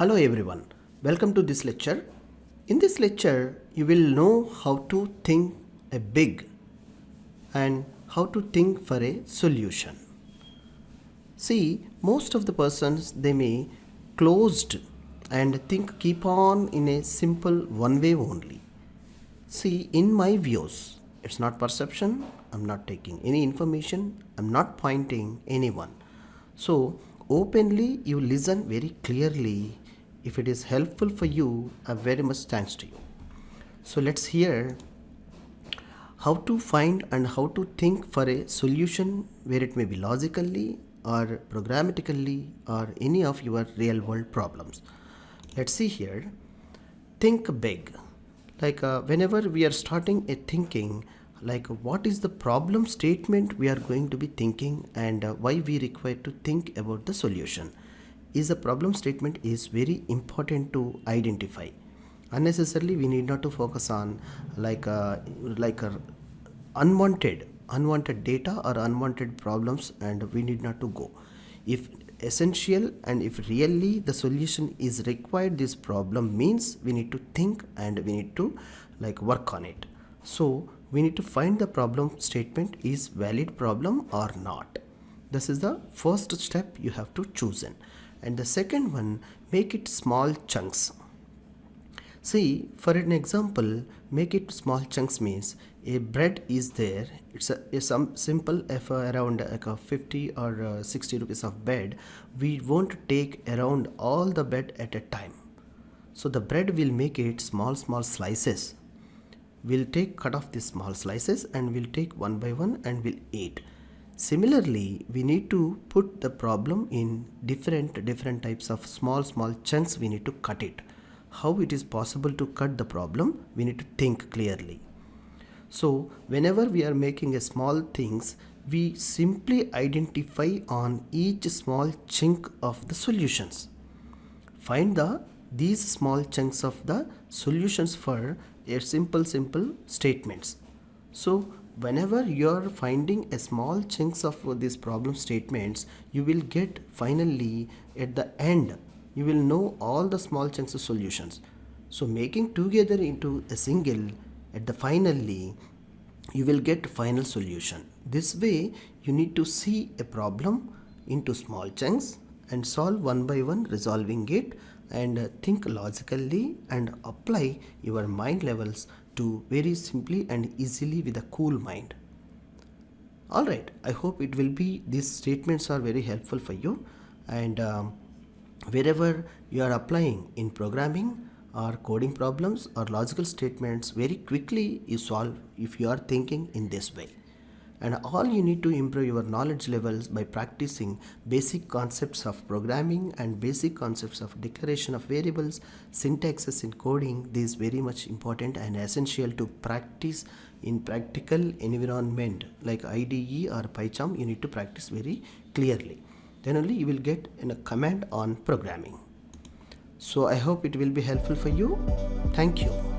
Hello everyone, welcome to this lecture. In this lecture, you will know how to think a big and how to think for a solution. See, most of the persons they may closed and think keep on in a simple one way only. See, in my views, it's not perception, I'm not taking any information, I'm not pointing anyone. So, openly you listen very clearly. If it is helpful for you, I very much thanks to you. So, let's hear how to find and how to think for a solution where it may be logically or programmatically or any of your real world problems. Let's see here. Think big. Whenever we are starting a thinking, what is the problem statement we are going to be thinking and why we require to think about the solution is a problem statement is very important to identify. Unnecessarily we need not to focus on unwanted data or unwanted problems, and we need not to go. If essential and if really the solution is required, this problem means we need to think and we need to work on it. So we need to find the problem statement is valid problem or not. This is the first step you have to choose in. And the second one, make it small chunks. See, for an example, make it small chunks means a bread is there. It's some simple around a 50 or 60 rupees of bread. We won't take around all the bread at a time. So the bread will make it small slices. We'll cut off these small slices and we'll take one by one and we'll eat. Similarly, we need to put the problem in different types of small chunks. We need to cut it. How it is possible to cut the problem, we need to think clearly. So whenever we are making a small things, we simply identify on each small chunk of the solutions. Find these small chunks of the solutions for a simple statements. So whenever you are finding a small chunks of these problem statements, you will get finally at the end you will know all the small chunks of solutions. So making together into a single, at the finally you will get final solution. This way you need to see a problem into small chunks and solve one by one, resolving it, and think logically and apply your mind levels to very simply and easily with a cool mind. Alright, I hope it will be, these statements are very helpful for you, and wherever you are applying in programming or coding problems or logical statements, very quickly you solve if you are thinking in this way. And all you need to improve your knowledge levels by practicing basic concepts of programming and basic concepts of declaration of variables, syntaxes in coding. This is very much important and essential to practice in practical environment like IDE or PyCharm. You need to practice very clearly. Then only you will get a command on programming. So I hope it will be helpful for you. Thank you.